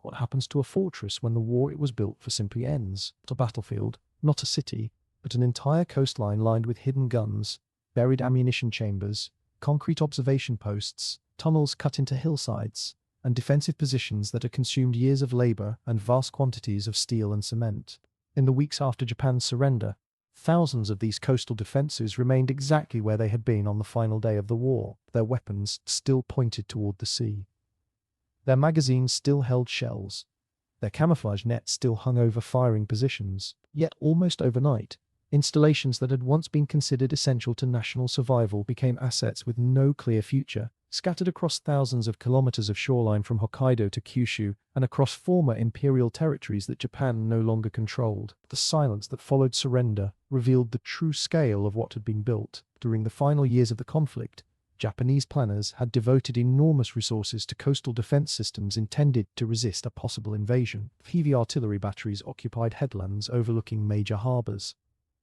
What happens to a fortress when the war it was built for simply ends? Not a battlefield, not a city, but an entire coastline lined with hidden guns, buried ammunition chambers, concrete observation posts, tunnels cut into hillsides, and defensive positions that had consumed years of labor and vast quantities of steel and cement. In the weeks after Japan's surrender, thousands of these coastal defenses remained exactly where they had been on the final day of the war, their weapons still pointed toward the sea. Their magazines still held shells. Their camouflage nets still hung over firing positions. Yet almost overnight, installations that had once been considered essential to national survival became assets with no clear future, scattered across thousands of kilometers of shoreline from Hokkaido to Kyushu and across former imperial territories that Japan no longer controlled. The silence that followed surrender revealed the true scale of what had been built. During the final years of the conflict, Japanese planners had devoted enormous resources to coastal defense systems intended to resist a possible invasion. Heavy artillery batteries occupied headlands overlooking major harbors.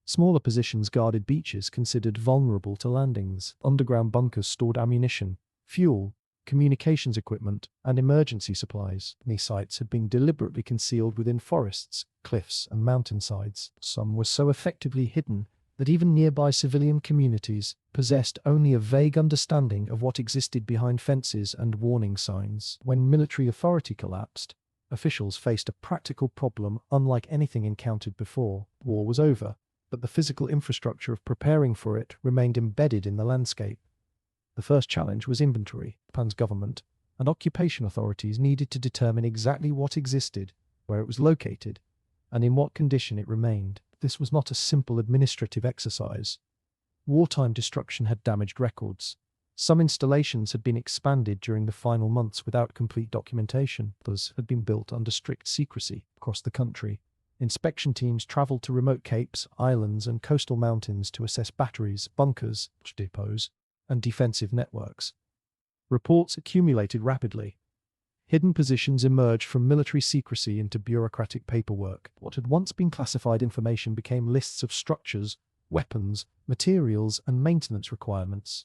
Smaller positions guarded beaches considered vulnerable to landings. Underground bunkers stored ammunition, fuel, communications equipment, and emergency supplies. These sites had been deliberately concealed within forests, cliffs, and mountainsides. Some were so effectively hidden that even nearby civilian communities possessed only a vague understanding of what existed behind fences and warning signs. When military authority collapsed, officials faced a practical problem unlike anything encountered before. War was over, but the physical infrastructure of preparing for it remained embedded in the landscape. The first challenge was inventory. Japan's government and occupation authorities needed to determine exactly what existed, where it was located, and in what condition it remained. This was not a simple administrative exercise. Wartime destruction had damaged records. Some installations had been expanded during the final months without complete documentation. Others had been built under strict secrecy across the country. Inspection teams traveled to remote capes, islands, and coastal mountains to assess batteries, bunkers, depots, and defensive networks. Reports accumulated rapidly. Hidden positions emerged from military secrecy into bureaucratic paperwork. What had once been classified information became lists of structures, weapons, materials, and maintenance requirements.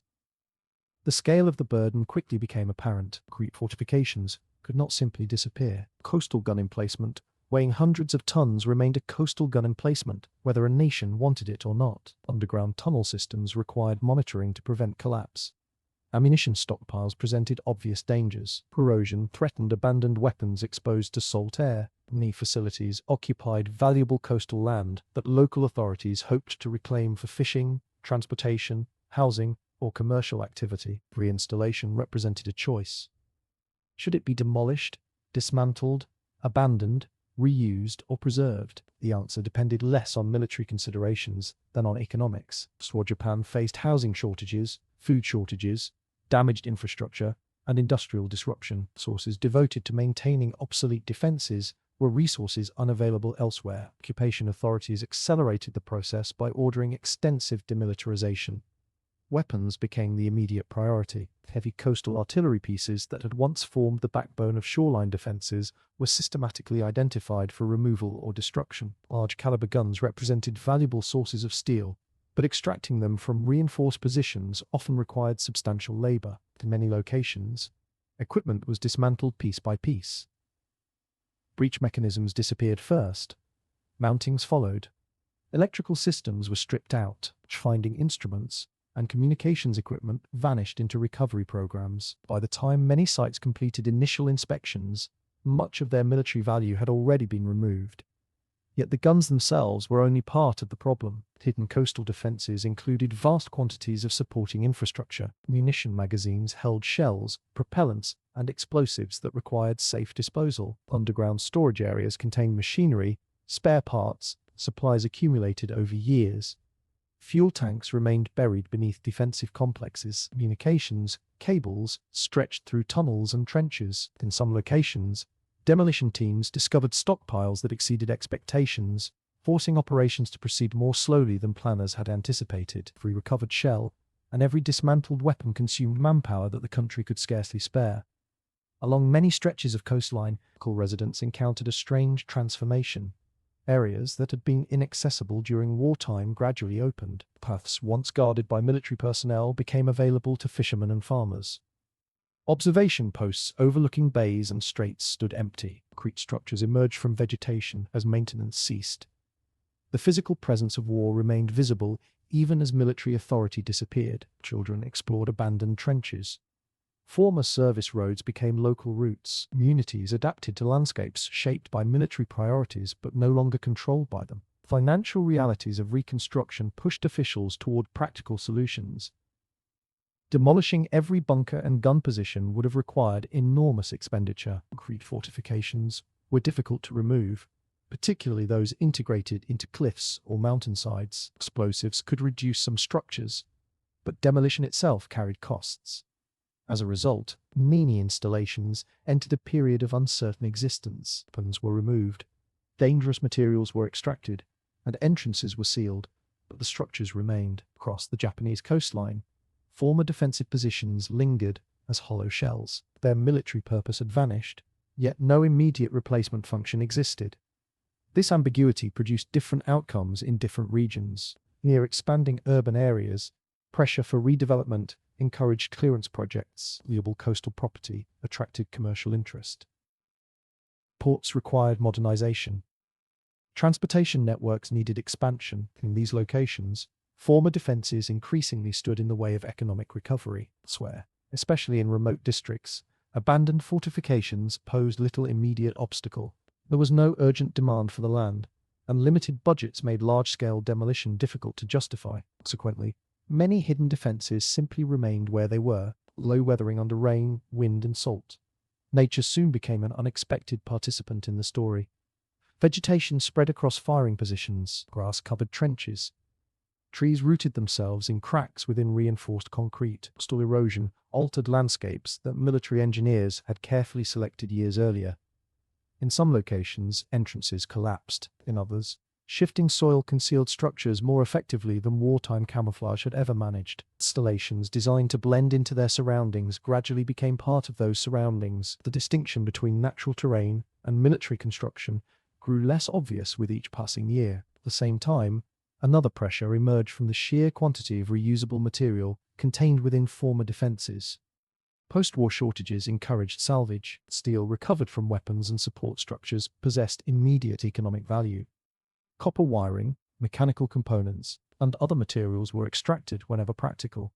The scale of the burden quickly became apparent. Concrete fortifications could not simply disappear. Coastal gun emplacement, weighing hundreds of tons, remained a coastal gun emplacement, whether a nation wanted it or not. Underground tunnel systems required monitoring to prevent collapse. Ammunition stockpiles presented obvious dangers. Corrosion threatened abandoned weapons exposed to salt air. Many facilities occupied valuable coastal land that local authorities hoped to reclaim for fishing, transportation, housing, or commercial activity. Reinstallation represented a choice. Should it be demolished, dismantled, abandoned, reused, or preserved? The answer depended less on military considerations than on economics. Post-war Japan faced housing shortages, food shortages, damaged infrastructure, and industrial disruption. Sources devoted to maintaining obsolete defenses were resources unavailable elsewhere. Occupation authorities accelerated the process by ordering extensive demilitarization. Weapons became the immediate priority. Heavy coastal artillery pieces that had once formed the backbone of shoreline defenses were systematically identified for removal or destruction. Large caliber guns represented valuable sources of steel, but extracting them from reinforced positions often required substantial labor. In many locations, equipment was dismantled piece by piece. Breach mechanisms disappeared first. Mountings followed. Electrical systems were stripped out. Finding instruments and communications equipment vanished into recovery programs. By the time many sites completed initial inspections, much of their military value had already been removed. Yet the guns themselves were only part of the problem. Hidden coastal defenses included vast quantities of supporting infrastructure. Munition magazines held shells, propellants, and explosives that required safe disposal. Underground storage areas contained machinery, spare parts, supplies accumulated over years. Fuel tanks remained buried beneath defensive complexes. Communications cables stretched through tunnels and trenches. In some locations, demolition teams discovered stockpiles that exceeded expectations, forcing operations to proceed more slowly than planners had anticipated. Every recovered shell and every dismantled weapon consumed manpower that the country could scarcely spare. Along many stretches of coastline, local residents encountered a strange transformation. Areas that had been inaccessible during wartime gradually opened. Paths once guarded by military personnel became available to fishermen and farmers. Observation posts overlooking bays and straits stood empty. Concrete structures emerged from vegetation as maintenance ceased. The physical presence of war remained visible even as military authority disappeared. Children explored abandoned trenches. Former service roads became local routes. Communities adapted to landscapes shaped by military priorities but no longer controlled by them. Financial realities of reconstruction pushed officials toward practical solutions. Demolishing every bunker and gun position would have required enormous expenditure. Concrete fortifications were difficult to remove, particularly those integrated into cliffs or mountainsides. Explosives could reduce some structures, but demolition itself carried costs. As a result, many installations entered a period of uncertain existence. Weapons were removed, dangerous materials were extracted, and entrances were sealed, but the structures remained. Across the Japanese coastline, former defensive positions lingered as hollow shells. Their military purpose had vanished, yet no immediate replacement function existed. This ambiguity produced different outcomes in different regions. Near expanding urban areas, pressure for redevelopment encouraged clearance projects. Valuable coastal property attracted commercial interest. Ports required modernization. Transportation networks needed expansion. In these locations, former defenses increasingly stood in the way of economic recovery. Elsewhere, especially in remote districts, abandoned fortifications posed little immediate obstacle. There was no urgent demand for the land, and limited budgets made large-scale demolition difficult to justify. Consequently, many hidden defenses simply remained where they were, low weathering under rain, wind, and salt. Nature soon became an unexpected participant in the story. Vegetation spread across firing positions, grass covered trenches. Trees rooted themselves in cracks within reinforced concrete. Coastal erosion altered landscapes that military engineers had carefully selected years earlier. In some locations, entrances collapsed. In others, shifting soil concealed structures more effectively than wartime camouflage had ever managed. Installations designed to blend into their surroundings gradually became part of those surroundings. The distinction between natural terrain and military construction grew less obvious with each passing year. At the same time, another pressure emerged from the sheer quantity of reusable material contained within former defenses. Post-war shortages encouraged salvage. Steel recovered from weapons and support structures possessed immediate economic value. Copper wiring, mechanical components, and other materials were extracted whenever practical.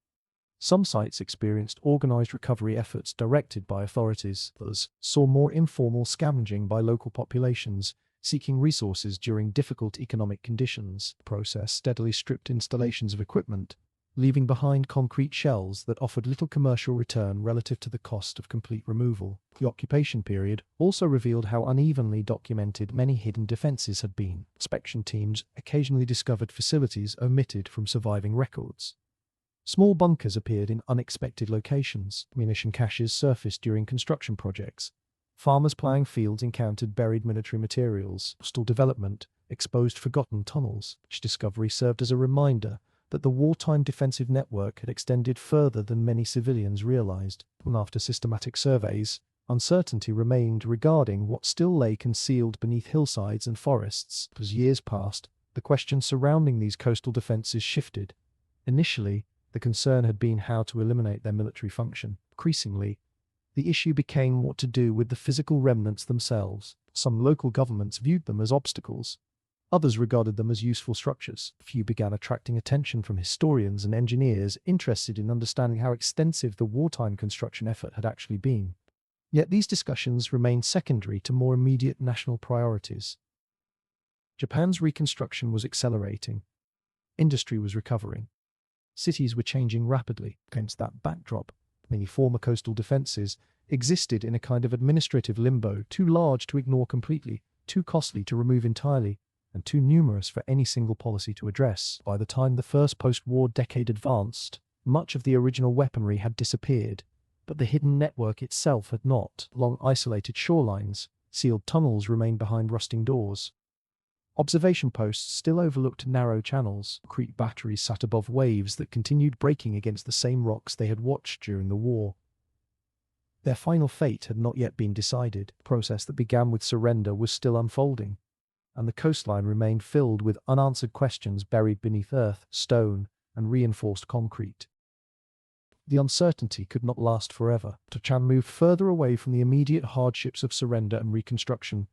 Some sites experienced organized recovery efforts directed by authorities. Others saw more informal scavenging by local populations, seeking resources during difficult economic conditions. The process steadily stripped installations of equipment, leaving behind concrete shells that offered little commercial return relative to the cost of complete removal. The occupation period also revealed how unevenly documented many hidden defenses had been. Inspection teams occasionally discovered facilities omitted from surviving records. Small bunkers appeared in unexpected locations. Munition caches surfaced during construction projects. Farmers ploughing fields encountered buried military materials. Coastal development exposed forgotten tunnels. Each discovery served as a reminder that the wartime defensive network had extended further than many civilians realized. And after systematic surveys, uncertainty remained regarding what still lay concealed beneath hillsides and forests. As years passed, the questions surrounding these coastal defenses shifted. Initially, the concern had been how to eliminate their military function. Increasingly, the issue became what to do with the physical remnants themselves. Some local governments viewed them as obstacles. Others regarded them as useful structures. A few began attracting attention from historians and engineers interested in understanding how extensive the wartime construction effort had actually been. Yet these discussions remained secondary to more immediate national priorities. Japan's reconstruction was accelerating. Industry was recovering. Cities were changing rapidly. Against that backdrop, many former coastal defenses existed in a kind of administrative limbo, too large to ignore completely, too costly to remove entirely, and too numerous for any single policy to address. By the time the first post-war decade advanced, much of the original weaponry had disappeared, but the hidden network itself had not. Along isolated shorelines, sealed tunnels remained behind rusting doors. Observation posts still overlooked narrow channels. Concrete batteries sat above waves that continued breaking against the same rocks they had watched during the war. Their final fate had not yet been decided. The process that began with surrender was still unfolding, and the coastline remained filled with unanswered questions buried beneath earth, stone, and reinforced concrete. the uncertainty could not last forever. Japan moved further away from the immediate hardships of surrender and reconstruction.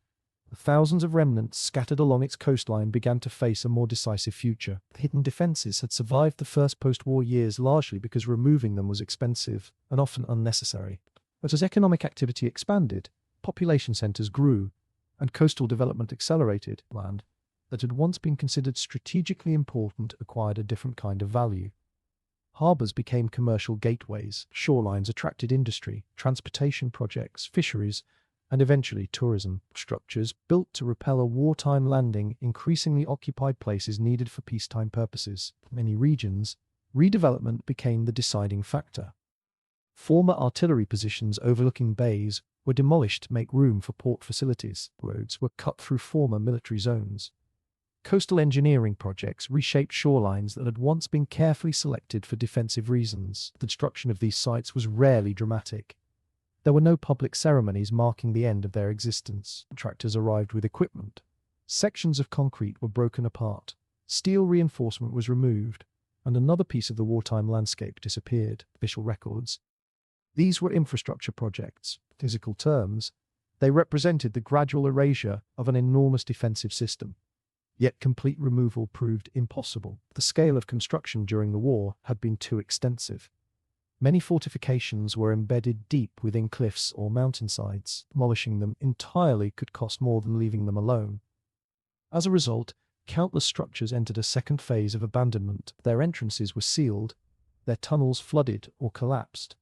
The thousands of remnants scattered along its coastline began to face a more decisive future. The hidden defences had survived the first post-war years largely because removing them was expensive and often unnecessary. But as economic activity expanded, population centres grew, and coastal development accelerated. Land that had once been considered strategically important acquired a different kind of value. Harbours became commercial gateways, shorelines attracted industry, transportation projects, fisheries, and eventually tourism. Structures built to repel a wartime landing increasingly occupied places needed for peacetime purposes. In many regions, redevelopment became the deciding factor. Former artillery positions overlooking bays were demolished to make room for port facilities. Roads were cut through former military zones. Coastal engineering projects reshaped shorelines that had once been carefully selected for defensive reasons. The destruction of these sites was rarely dramatic. There were no public ceremonies marking the end of their existence. Tractors arrived with equipment. Sections of concrete were broken apart. Steel reinforcement was removed, and another piece of the wartime landscape disappeared. Official records. These were infrastructure projects. In physical terms, they represented the gradual erasure of an enormous defensive system. Yet complete removal proved impossible. The scale of construction during the war had been too extensive. Many fortifications were embedded deep within cliffs or mountainsides. Demolishing them entirely could cost more than leaving them alone. As a result, countless structures entered a second phase of abandonment. Their entrances were sealed, their tunnels flooded or collapsed,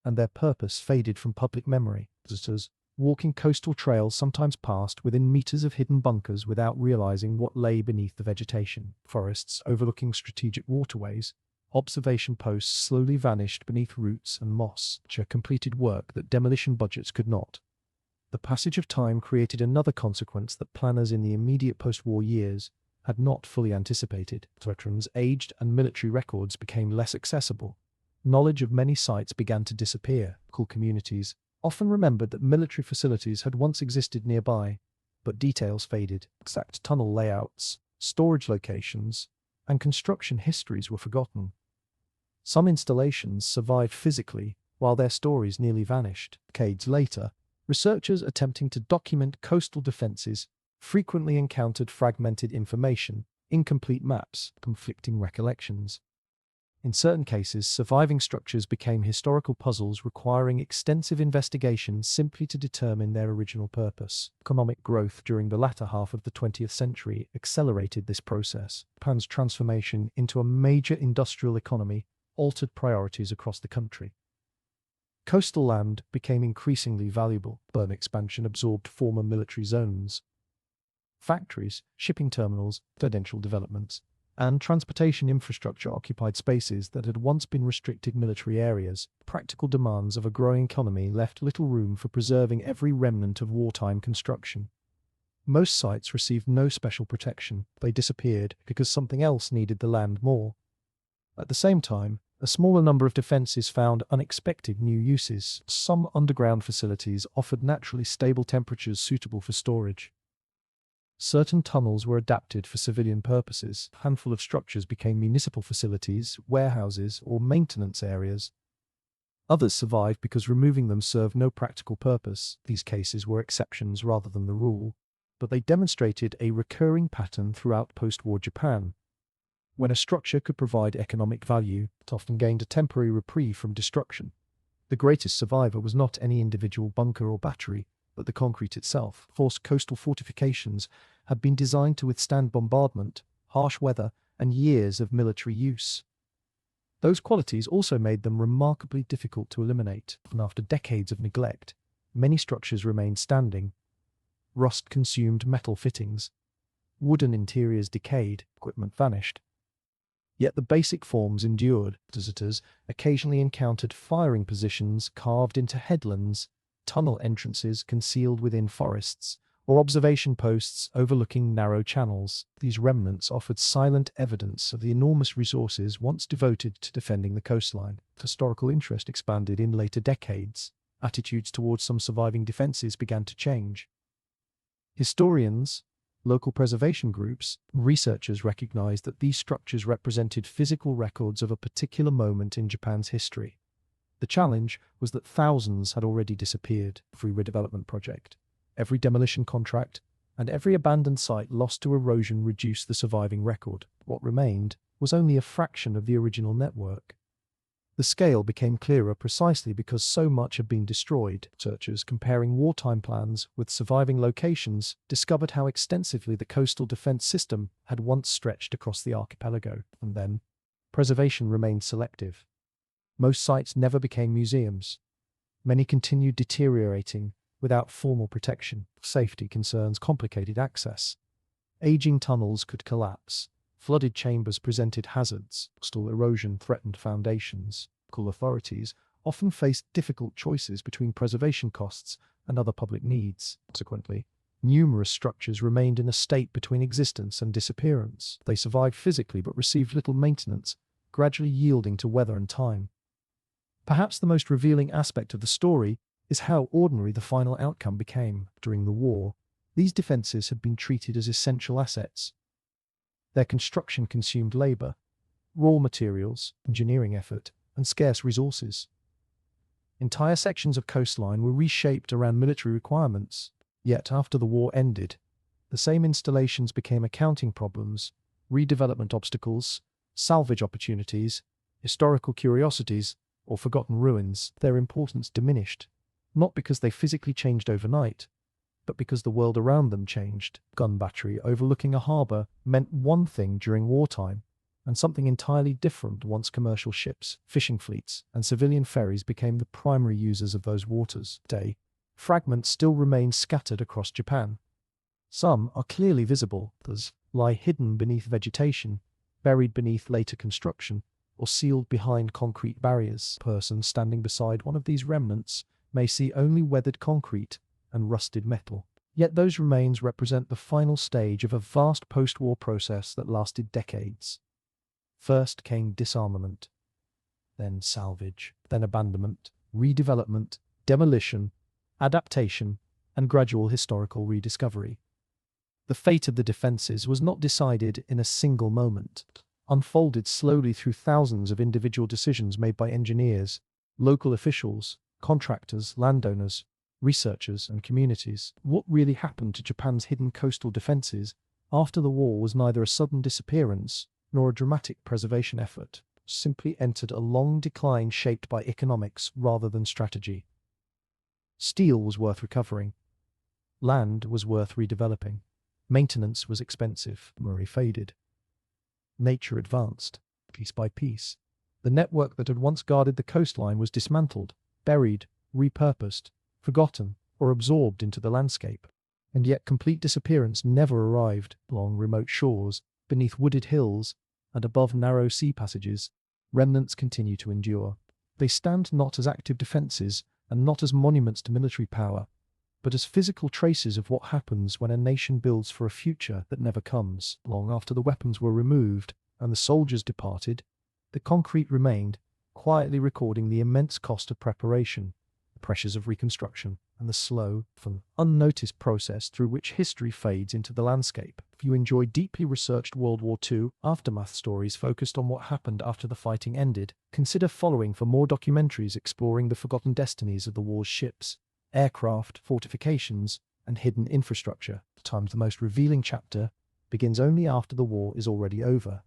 and their purpose faded from public memory. Visitors walking coastal trails sometimes passed within meters of hidden bunkers without realizing what lay beneath the vegetation. Forests overlooking strategic waterways, observation posts slowly vanished beneath roots and moss, which completed work that demolition budgets could not. The passage of time created another consequence that planners in the immediate post-war years had not fully anticipated. Veterans aged and military records became less accessible. Knowledge of many sites began to disappear. Local communities often remembered that military facilities had once existed nearby, but details faded. Exact tunnel layouts, storage locations, and construction histories were forgotten. Some installations survived physically, while their stories nearly vanished. Decades later, researchers attempting to document coastal defences frequently encountered fragmented information, incomplete maps, conflicting recollections. In certain cases, surviving structures became historical puzzles requiring extensive investigation simply to determine their original purpose. Economic growth during the latter half of the 20th century accelerated this process. Japan's transformation into a major industrial economy altered priorities across the country. Coastal land became increasingly valuable. Urban expansion absorbed former military zones. Factories, shipping terminals, residential developments, and transportation infrastructure occupied spaces that had once been restricted military areas. Practical demands of a growing economy left little room for preserving every remnant of wartime construction. Most sites received no special protection. They disappeared because something else needed the land more. At the same time, a smaller number of defences found unexpected new uses. Some underground facilities offered naturally stable temperatures suitable for storage. Certain tunnels were adapted for civilian purposes. A handful of structures became municipal facilities, warehouses, or maintenance areas. Others survived because removing them served no practical purpose. These cases were exceptions rather than the rule, but they demonstrated a recurring pattern throughout post-war Japan. When a structure could provide economic value, it often gained a temporary reprieve from destruction. The greatest survivor was not any individual bunker or battery, but the concrete itself. Forced coastal fortifications had been designed to withstand bombardment, harsh weather, and years of military use. Those qualities also made them remarkably difficult to eliminate, and after decades of neglect, many structures remained standing. Rust consumed metal fittings. Wooden interiors decayed, equipment vanished. Yet the basic forms endured. Visitors occasionally encountered firing positions carved into headlands, tunnel entrances concealed within forests, or observation posts overlooking narrow channels. These remnants offered silent evidence of the enormous resources once devoted to defending the coastline. Historical interest expanded in later decades. Attitudes towards some surviving defences began to change. Historians, local preservation groups, and researchers recognized that these structures represented physical records of a particular moment in Japan's history. The challenge was that thousands had already disappeared. Every redevelopment project, every demolition contract, and every abandoned site lost to erosion reduced the surviving record. What remained was only a fraction of the original network. The scale became clearer precisely because so much had been destroyed. Researchers comparing wartime plans with surviving locations discovered how extensively the coastal defense system had once stretched across the archipelago. And then, preservation remained selective. Most sites never became museums. Many continued deteriorating without formal protection. Safety concerns complicated access. Aging tunnels could collapse. Flooded chambers presented hazards. Coastal erosion threatened foundations. Local authorities often faced difficult choices between preservation costs and other public needs. Consequently, numerous structures remained in a state between existence and disappearance. They survived physically but received little maintenance, gradually yielding to weather and time. Perhaps the most revealing aspect of the story is how ordinary the final outcome became. During the war, these defences had been treated as essential assets. Their construction consumed labour, raw materials, engineering effort, and scarce resources. Entire sections of coastline were reshaped around military requirements. Yet after the war ended, the same installations became accounting problems, redevelopment obstacles, salvage opportunities, historical curiosities, or forgotten ruins. Their importance diminished, not because they physically changed overnight, but because the world around them changed. Gun battery overlooking a harbour meant one thing during wartime, and something entirely different once commercial ships, fishing fleets, and civilian ferries became the primary users of those waters. Today, fragments still remain scattered across Japan. Some are clearly visible, others lie hidden beneath vegetation, buried beneath later construction, or sealed behind concrete barriers. A person standing beside one of these remnants may see only weathered concrete and rusted metal. Yet those remains represent the final stage of a vast post-war process that lasted decades. First came disarmament, then salvage, then abandonment, redevelopment, demolition, adaptation, and gradual historical rediscovery. The fate of the defences was not decided in a single moment, unfolded slowly through thousands of individual decisions made by engineers, local officials, contractors, landowners, researchers, and communities. What really happened to Japan's hidden coastal defences after the war was neither a sudden disappearance nor a dramatic preservation effort, simply entered a long decline shaped by economics rather than strategy. Steel was worth recovering. Land was worth redeveloping. Maintenance was expensive. Memory faded. Nature advanced, piece by piece. The network that had once guarded the coastline was dismantled, buried, repurposed, forgotten, or absorbed into the landscape. And yet complete disappearance never arrived. Along remote shores, beneath wooded hills, and above narrow sea passages, remnants continue to endure. They stand not as active defences, and not as monuments to military power, but as physical traces of what happens when a nation builds for a future that never comes. Long after the weapons were removed and the soldiers departed, the concrete remained, quietly recording the immense cost of preparation, the pressures of reconstruction, and the slow, often unnoticed process through which history fades into the landscape. If you enjoy deeply researched World War II aftermath stories focused on what happened after the fighting ended, consider following for more documentaries exploring the forgotten destinies of the war's ships, aircraft, fortifications, and hidden infrastructure. At times the most revealing chapter begins only after the war is already over.